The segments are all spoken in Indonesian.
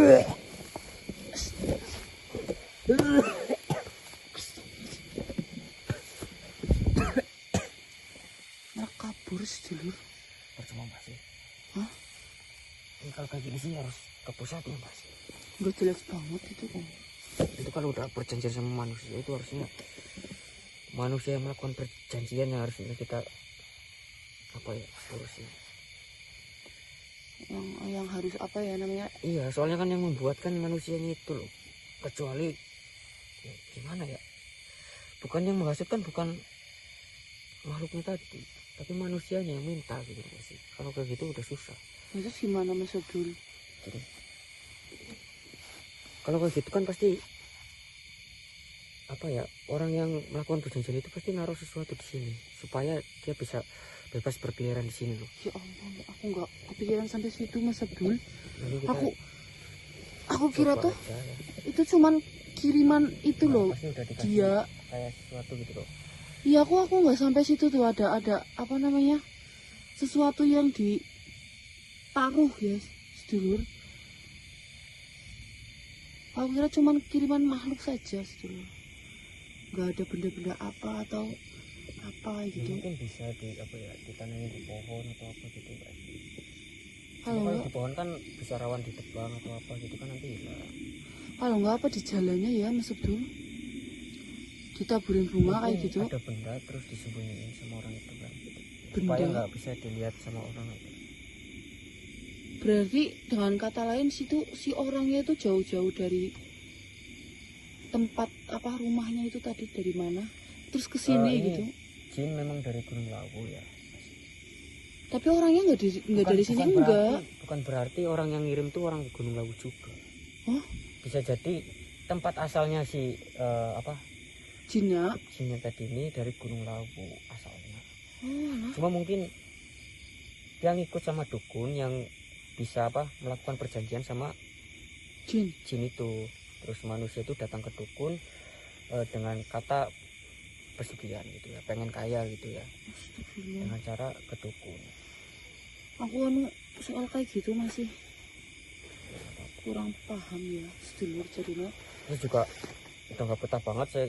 Malah kabur sedulur. Percuma Mbak sih. Hah? Ini kalau kayak gini sih harus ke pusat ya Mbak sih. Udah jelas banget itu kok. Itu kalau udah perjanjian sama manusia itu harusnya manusia yang melakukan perjanjian yang harusnya kita apa ya harusnya. Yang harus apa ya namanya? Iya, soalnya kan yang membuat kan manusianya itu loh. Kecuali ya, gimana ya? Bukan yang menghasutkan bukan makhluknya tadi, tapi manusianya yang minta gitu sih. Kalau kayak gitu udah susah. Terus gimana Mas Abdul? Jadi, kalau kayak gitu kan pasti apa ya, orang yang melakukan perjanjian itu pasti naruh sesuatu di sini supaya dia bisa bebas berkeliaran di sini loh. Ya ampun, aku nggak kepikiran sampai situ Mas Abdul. Nanti kita Aku kira coba tuh aja, ya. itu cuman kiriman itu Nah, loh. pasti udah dikasih Dia kayak sesuatu gitu loh. iya aku nggak sampai situ tuh ada apa namanya? Sesuatu yang ditaruh ya, sedulur. Aku kira cuman kiriman makhluk saja, sedulur. Nggak ada benda-benda apa atau apa Ya, gitu. mungkin bisa di apa ya, ditanami di pohon atau apa gitu kan. Kalau Kalau nggak di pohon kan bisa rawan ditebang atau apa gitu kan nanti hilang. kalau nggak apa di jalannya ya Mas Abdul. Ditaburin bunga kayak Mungkin gitu. ada benda terus disembunyiin sama orang itu kan. Benda. Supaya nggak bisa dilihat sama orang itu. Berarti dengan kata lain situ si orangnya itu jauh-jauh dari tempat apa rumahnya itu tadi dari mana? Terus ke sini Ini gitu. Jin memang dari Gunung Lawu ya. Tapi orangnya nggak dari sini enggak. Bukan berarti orang yang ngirim tuh orang Gunung Lawu juga. Hah? Bisa jadi tempat asalnya si apa Jinnya. jinnya tadi ini dari Gunung Lawu asalnya. Oh, alah. Cuma mungkin dia ngikut sama dukun yang bisa apa melakukan perjanjian sama Jin. jin itu. Terus manusia itu datang ke dukun dengan kata pesugihan gitu ya, pengen kaya gitu ya, Astagfirullah. dengan cara ke dukun. Aku soal kayak gitu masih kurang paham ya, sedulur jadinya. Terus juga udah nggak betah banget saya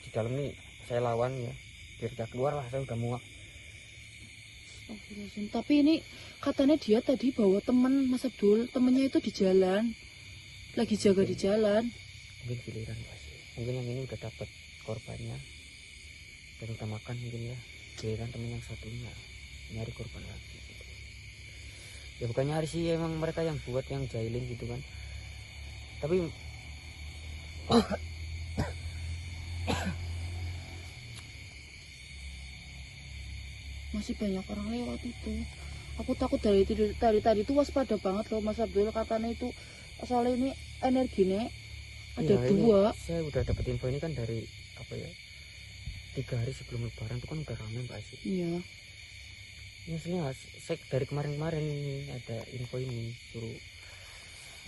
di dalam nih, saya lawan ya, biar dia keluar lah, saya udah muak. Astagfirullahaladzim. Tapi ini katanya dia tadi bawa temen Mas Abdul, temennya itu di jalan, lagi jaga di jalan. Mungkin giliran pasti. Mungkin yang ini udah dapat korbannya dan udah makan mungkin ya, giliran temen yang satunya nyari korban lagi gitu. Ya bukannya hari sih emang mereka yang buat yang jahilin gitu kan, tapi Masih banyak orang lewat itu. Aku takut dari tadi itu waspada banget loh Mas Abdul, katanya itu soalnya ini energinya ada ya, ini dua. saya udah dapet info ini kan dari apa ya, 3 hari sebelum lebaran itu kan udah rame Mbak sih. Iya. Ini aslinya saya dari kemarin-kemarin ini ada info ini, suruh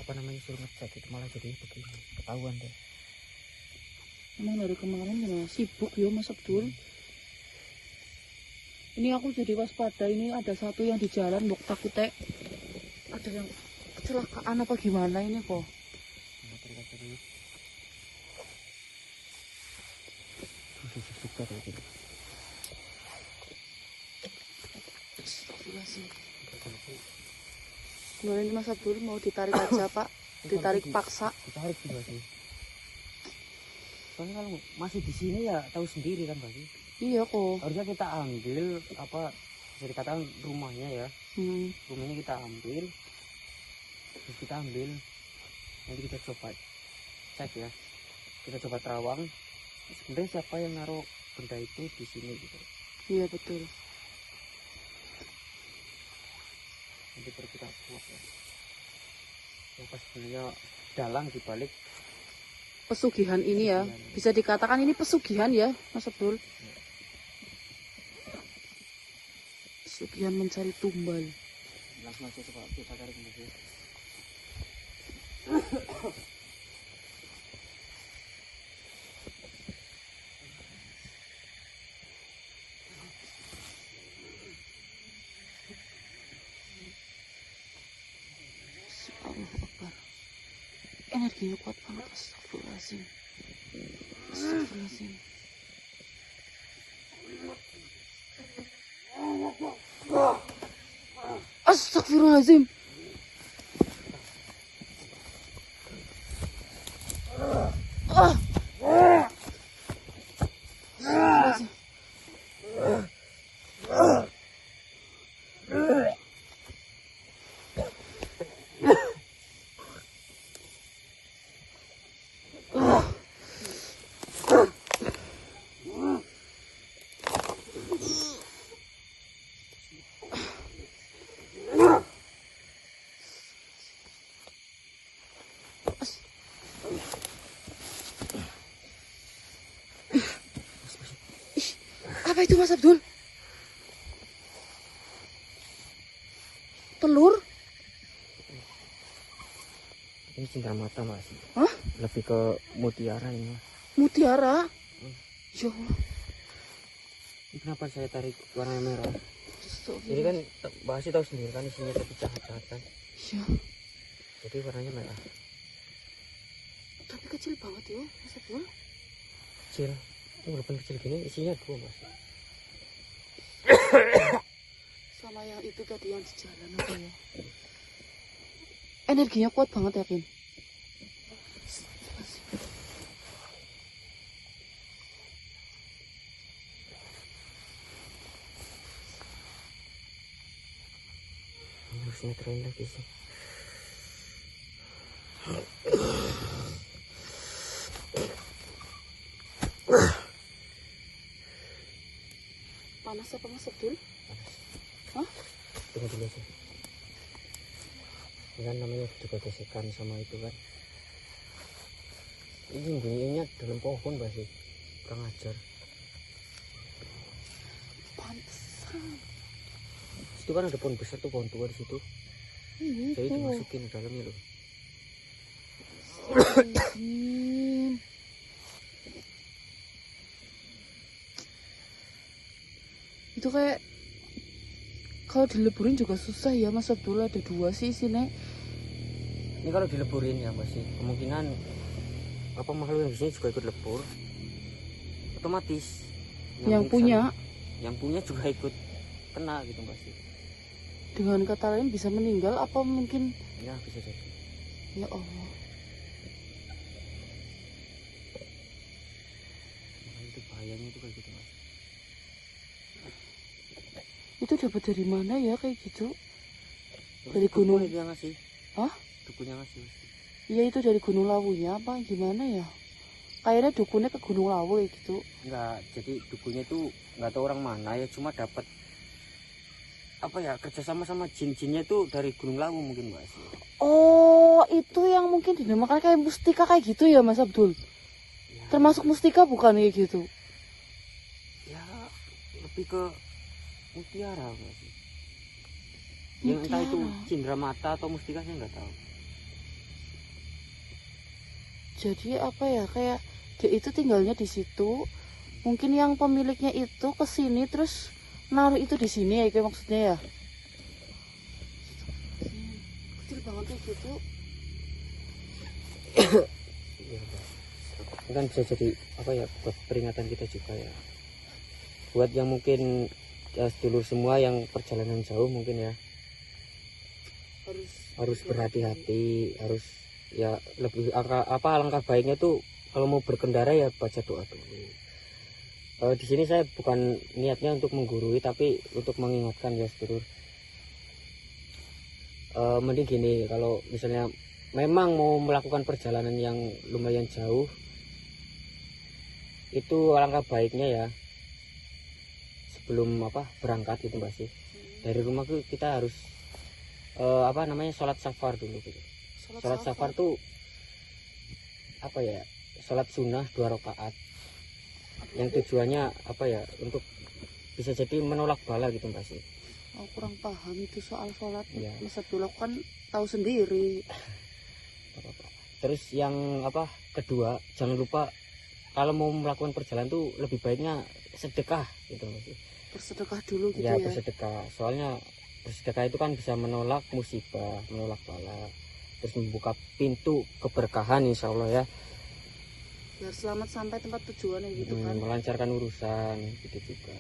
apa namanya, suruh ngecek itu malah jadi begini, ketahuan deh. Emang dari kemarin ya sibuk ya Mas Abdul. Ini aku jadi waspada, ini ada satu yang di jalan bok takutnya ada yang kecelakaan apa gimana ini kok. Kemarin Mas Abdul mau ditarik aja Pak, ditarik paksa. Ditarik juga sih. Soalnya kalau masih di sini ya tahu sendiri kan Mbak sih. Iya kok. Harusnya kita ambil apa, bisa dikatakan rumahnya ya. Rumahnya kita ambil, terus kita ambil, nanti kita coba cek ya, kita coba terawang sebenarnya siapa yang naruh benda itu di sini gitu. Iya betul. Nanti baru kita buat ya. Yang pas sebenarnya dalang dibalik Pesugihan ini ya, bisa dikatakan ini pesugihan ya Mas Abdul. Pesugihan mencari tumbal. Langsung aja coba kita tarik kembali. Allahu Akbar. Energinya kuat banget. Astagfirullahaladzim. Astagfirullahaladzim. Astagfirullahaladzim. Astagfirullahaladzim. Apa itu Mas Abdul? Telur? Ini cendramata Mas. Hah? Lebih ke mutiara ini Mas. Mutiara? Ya Allah. Ini kenapa saya tarik warna merah? Astagfirullah. Jadi kan Mbak tahu sendiri kan isinya tapi jahat-jahat kan. Ya. Jadi warnanya merah. Tapi kecil banget ya Mas Abdul. Kecil. Ini walaupun kecil gini isinya 2 Mas. Sama yang itu tadi yang di jalan apa ya? Energinya kuat banget yakin. Ini harusnya keren lagi sih. Panas apa Mas Abdul? Hah? Tunggu dulu sih. Ini kan namanya juga gesekan sama itu kan. Ini bunyinya dalam pohon pasti. Kurang ajar. Pantesan. Itu kan ada pohon besar tuh, pohon tua di situ. Ini Jadi tuh. dimasukin ke dalamnya loh. Astagfirullahaladzim. Itu kayak kalau dileburin juga susah ya Mas Abdul, ada 2 sih sini. Ini kalau dileburin ya pasti kemungkinan apa makhluk yang di sini juga ikut lebur. Otomatis Yang punya yang punya juga ikut kena gitu pasti. dengan kata lain bisa meninggal apa mungkin? Ya bisa jadi. Ya Allah. Makanya itu bahayanya itu kayak gitu Mas. Itu dapat dari mana ya kayak gitu? Dari Dukun gunung. itu yang ngasih. Hah? Dukunnya ngasih. Iya itu dari Gunung Lawunya apa gimana ya? Kayaknya dukunnya ke Gunung Lawu kayak gitu. Enggak, jadi dukunya itu nggak tahu orang mana ya, cuma dapat apa ya, kerjasama sama jin-jinnya itu dari Gunung Lawu mungkin Mas. Oh itu yang mungkin dinamakan kayak mustika kayak gitu ya Mas Abdul? Ya, Termasuk mustika bukan kayak gitu? ya lebih ke mutiara Mas. Yang entah itu Mutiara. cindramata atau mustika saya nggak tahu. Jadi apa ya, kayak dia itu tinggalnya di situ. Mungkin yang pemiliknya itu kesini terus naruh itu di sini ya, kayak maksudnya ya. Kecil banget kayak gitu. Iya, Pak. Ini kan bisa jadi apa ya, buat peringatan kita juga ya. Buat yang mungkin ya, sedulur semua yang perjalanan jauh mungkin ya harus berhati-hati, harus ya lebih alangkah baiknya tuh kalau mau berkendara ya baca doa dulu. Di sini saya bukan niatnya untuk menggurui tapi untuk mengingatkan ya sedulur. Mending gini, kalau misalnya memang mau melakukan perjalanan yang lumayan jauh, itu alangkah baiknya ya sebelum berangkat itu Mbak sih, dari rumah tuh kita harus sholat safar dulu gitu. Sholat safar tuh sholat sunnah 2 rakaat yang tujuannya untuk bisa jadi menolak bala gitu Mbak sih. Oh, kurang paham itu soal sholat. Ya. Mas Abdul kan tahu sendiri. Terus yang kedua, jangan lupa kalau mau melakukan perjalanan tuh lebih baiknya sedekah gitu Mbak sih. Bersedekah dulu gitu Ya bersedekah, soalnya bersedekah itu kan bisa menolak musibah, menolak bala. terus membuka pintu keberkahan insya Allah ya. Biar selamat sampai tempat tujuan gitu kan. Melancarkan urusan gitu juga,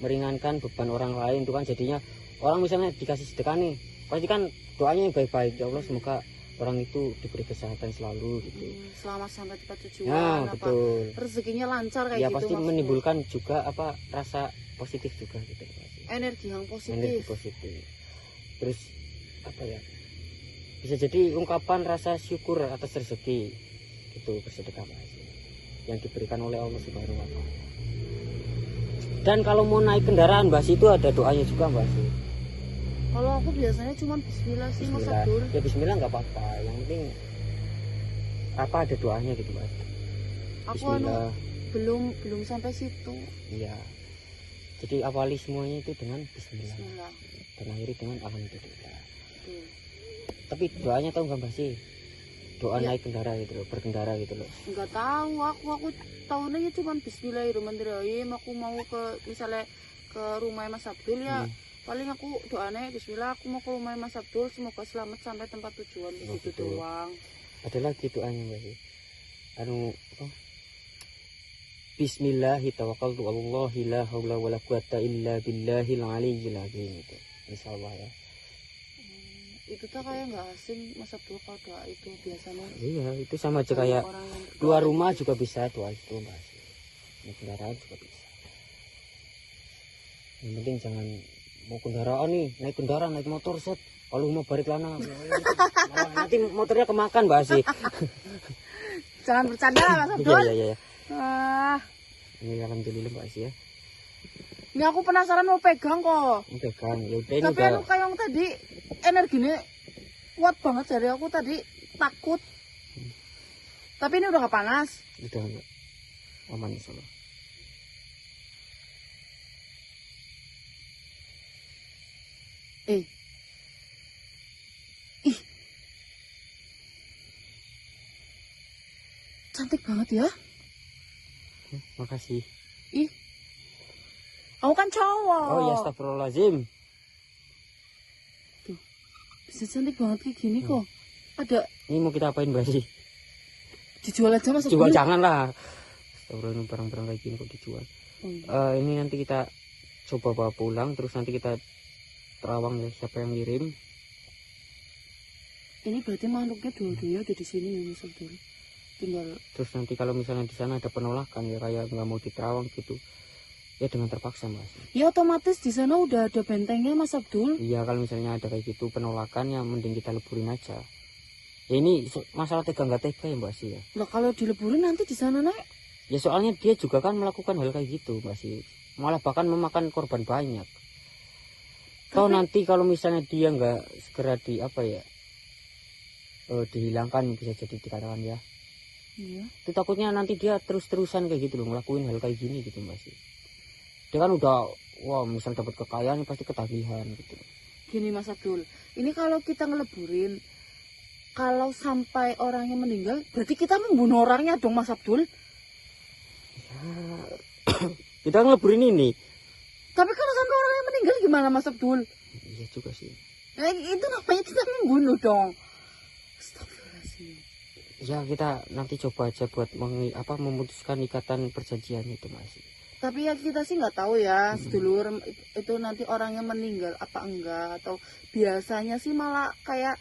meringankan beban orang lain tuh kan. Jadinya orang misalnya dikasih sedekah nih, pasti kan doanya yang baik-baik, ya Allah semoga orang itu diberi kesehatan selalu gitu. Selamat sampai tempat tujuan. Nah, betul. Rezekinya lancar kayak ya, gitu. Pasti maksudnya. menimbulkan juga apa rasa positif juga gitu. Energi yang positif. Energi positif. Terus apa ya? Bisa jadi ungkapan rasa syukur atas rezeki itu bersedekah yang diberikan oleh Allah Subhanahu wa taala. Dan kalau mau naik kendaraan Mbak, itu ada doanya juga Mbak. Kalau aku biasanya cuma bismillah sih Mas Abdul. Ya bismillah nggak apa-apa, yang penting apa ada doanya gitu Mbak. Aku belum sampai situ. Iya. Jadi awali semuanya itu dengan bismillah. Dan akhiri dengan alhamdulillah. Tapi doanya tahu nggak Mbak sih? Doa naik kendaraan gitu loh, berkendara gitu loh. Enggak tahu, aku tahunya cuma bismillahirrahmanirrahim. Aku mau misalnya ke rumah Mas Abdul ya. Paling aku doanya bismillah, aku mau ke rumah Mas Abdul, semoga selamat sampai tempat tujuan gitu doang. Ada lagi doanya Mbak sih. Bismillahi tawakkaltu Allahi la haula wala quwata illa billahil aliyyil azim itu. Insyaallah ya. Itu tuh kayak nggak asing Mas Abdul kalau doa itu biasanya. Iya, itu sama aja kayak keluar rumah juga bisa doa itu Mbak. Naik kendaraan juga bisa. Yang penting jangan mau kendaraan nih, naik kendaraan, naik motor set. Kalau mau balik lana, nanti motornya kemakan Mbak sih. Jangan bercanda lah Mas Abdul. Iya. Ini alhamdulillah Mbak sih ya. Ini aku penasaran mau pegang kok. Mau pegang, ya udah ini. Tapi anu kayak yang tadi energinya kuat banget dari aku tadi takut. Tapi ini udah gak panas. Udah enggak. Aman insyaallah. Ih. Cantik banget ya. Makasih. Ih. Aku kan cowok. Oh ya, astagfirullahaladzim. Tuh. Bisa cantik banget kayak gini kok. Ada. Ini mau kita apain Mbak sih? Dijual aja Mas. Jual jangan lah. Astagfirullah, barang-barang kayak gini kok dijual. Ini nanti kita coba bawa pulang, terus nanti kita terawang ya siapa yang ngirim. Ini berarti makhluknya dua-duanya udah di sini ya Mas Abdul. Tinggal. Terus nanti kalau misalnya di sana ada penolakan ya kayak nggak mau diterawang gitu, ya dengan terpaksa Mas. Ya otomatis di sana udah ada bentengnya Mas Abdul. Iya, kalau misalnya ada kayak gitu penolakan ya mending kita leburin aja. Ya ini masalah tega nggak tega ya Mbak sih ya. Lah kalau dileburin nanti di sana naik. Ya soalnya dia juga kan melakukan hal kayak gitu Mbak sih. Malah bahkan memakan korban banyak. Kalau nanti kalau misalnya dia nggak segera dihilangkan, bisa jadi dikatakan ya. Iya. Itu takutnya nanti dia terus-terusan kayak gitu loh, ngelakuin hal kayak gini gitu Mbak sih. Dia kan udah, wah misal dapat kekayaan pasti ketagihan gitu. Gini Mas Abdul, ini kalau kita ngeleburin, kalau sampai orangnya meninggal, berarti kita membunuh orangnya dong Mas Abdul. Ya, kita ngeleburin ini. Tapi kalau sampai orangnya meninggal gimana Mas Abdul? Iya juga sih. Itu namanya kita membunuh dong. Astagfirullahaladzim. Ya kita nanti coba aja buat memutuskan ikatan perjanjian itu Mas. Tapi ya kita sih nggak tahu ya sedulur itu nanti orangnya meninggal apa enggak, atau biasanya sih malah kayak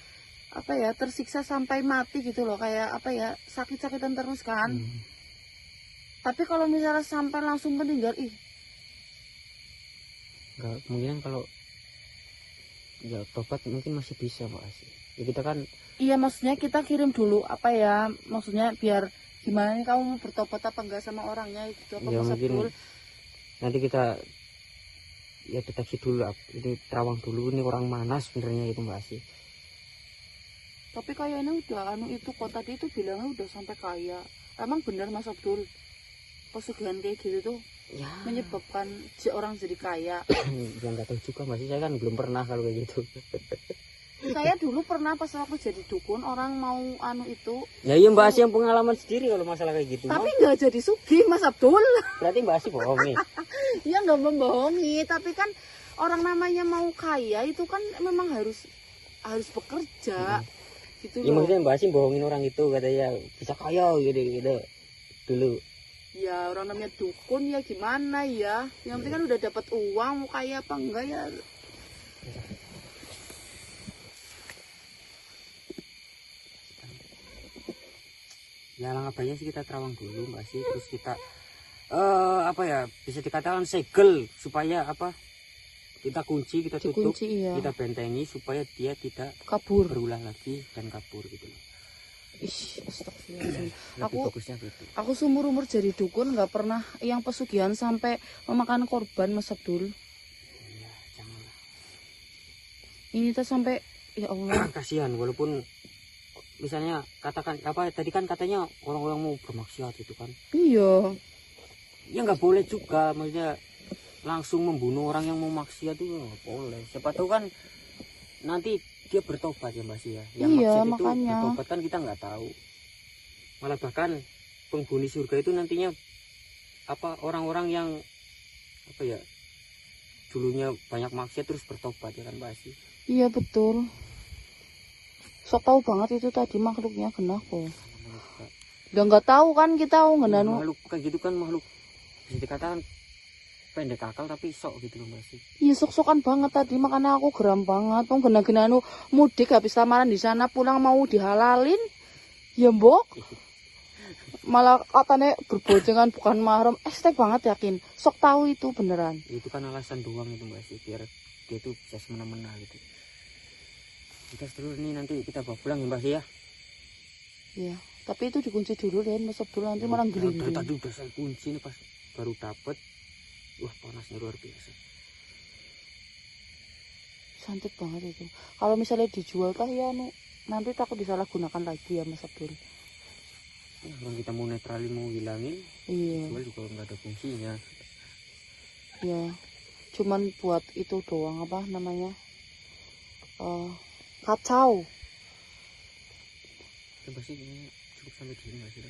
tersiksa sampai mati gitu loh, kayak sakit-sakitan terus kan. Tapi kalau misalnya sampai langsung meninggal Enggak, kemungkinan kalau ya tobat mungkin masih bisa Mas. Ya kita kan. Iya, maksudnya kita kirim dulu maksudnya biar gimana nih kamu mau bertobat apa enggak sama orangnya gitu apa ya, Mas Abdul. Nanti kita ya deteksi dulu, ini terawang dulu ini orang mana sebenarnya itu Mbak sih. Tapi kayaknya udah itu kok tadi itu bilangnya udah sampai kaya. Emang benar Mas Abdul pesugihan kayak gitu tuh ya menyebabkan orang jadi kaya? Ya nggak tahu juga Mas, saya kan belum pernah kalau kayak gitu. Saya dulu pernah pas aku jadi dukun, orang mau itu. Ya iya Mbak Asih yang pengalaman sendiri kalau masalah kayak gitu. Tapi nggak jadi sugih Mas Abdul. Berarti Mbak Asih bohong nih. Iya nggak membohongi, tapi kan orang namanya mau kaya itu kan memang harus bekerja. gitu Ya loh. maksudnya Mbak Asim bohongin orang itu katanya bisa kaya gitu dulu. Ya orang namanya dukun ya gimana ya. Yang penting kan udah dapat uang, mau kaya apa enggak ya. Ya alangkah baiknya sih kita terawang dulu Mbak Asim, terus kita apa ya, bisa dikatakan segel supaya apa, kita kunci, kita tutup, Dikunci ya. kita bentengi supaya dia tidak Kabur. berulah lagi dan kabur gitu loh. Ih, astagfirullahaladzim. Lebih Aku bagusnya gitu. aku seumur-umur jadi dukun nggak pernah yang pesugihan sampai memakan korban, Mas Abdul. Ya, janganlah. Ini tuh sampai ya Allah. Kasihan walaupun misalnya katakan apa tadi kan katanya orang-orang mau bermaksiat itu kan. Iya. Ya nggak boleh juga, maksudnya langsung membunuh orang yang mau maksiat itu nggak boleh. Siapa tahu kan nanti dia bertobat ya Mbak Sia. Yang Iya, maksiat itu makanya. bertobat kan kita nggak tahu. Malah bahkan penghuni surga itu nantinya apa, orang-orang yang apa ya, dulunya banyak maksiat terus bertobat ya kan Mbak Sia. Iya betul. Sok tahu banget itu tadi makhluknya kena kok. Namanya juga Udah nggak tahu kan kita ngenanu. makhluk kayak gitu kan, makhluk bisa dikatakan pendek akal tapi sok gitu loh Mbak Sia. Iya sok-sokan banget tadi, makanya aku geram banget. Mau gena-genanu mudik habis lamaran di sana pulang mau dihalalin. Ya mbok. Malah katanya berboncengan bukan mahram. Estek banget yakin. Sok tahu itu beneran. Itu kan alasan doang itu Mbak Sia, biar dia itu bisa semena-mena gitu. Kita dulu nih, nanti kita bawa pulang ya Mbak Sia. Iya. Tapi itu dikunci dulu deh, Mas Abdul, nanti malah Dari gelinding. tadi udah saya kunci nih, pas baru dapet. Wah panasnya luar biasa. Santet banget itu. Kalau misalnya dijual kah ya nanti takut disalahgunakan lagi ya Mas Abdul. Nah, orang kita mau netralin, mau hilangin, Iya. jual juga nggak ada fungsinya. Ya. Cuman buat itu doang apa namanya? Kacau. Coba sih ini cukup sampai di sini nggak sih?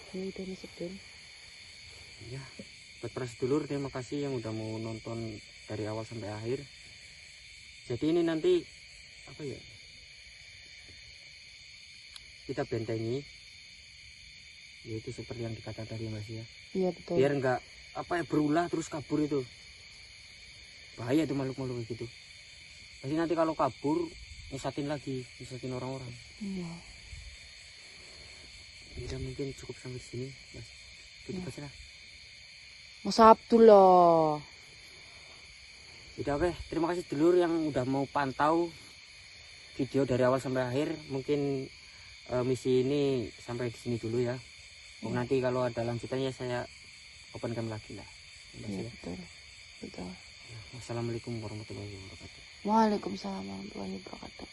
Ini udah Mas Abdul. Ya, buat para sedulur terima kasih yang udah mau nonton dari awal sampai akhir. Jadi ini nanti apa ya, kita bentengi, yaitu seperti yang dikatakan tadi Mas ya, Iya betul. biar nggak apa ya berulah terus kabur itu. Bahaya itu makhluk-makhluk gitu. Jadi nanti kalau kabur nyesatin lagi, nyesatin orang-orang. Iya. Ya mungkin cukup sampai sini Mas, tutup aja lah. Mas Abdul loh. Udah oke, terima kasih dulur yang udah mau pantau video dari awal sampai akhir. Mungkin misi ini sampai di sini dulu ya. Nanti kalau ada lanjutannya saya open cam lagi lah. Iya betul. Betul. Wassalamualaikum warahmatullahi wabarakatuh. Waalaikumsalam warahmatullahi wabarakatuh.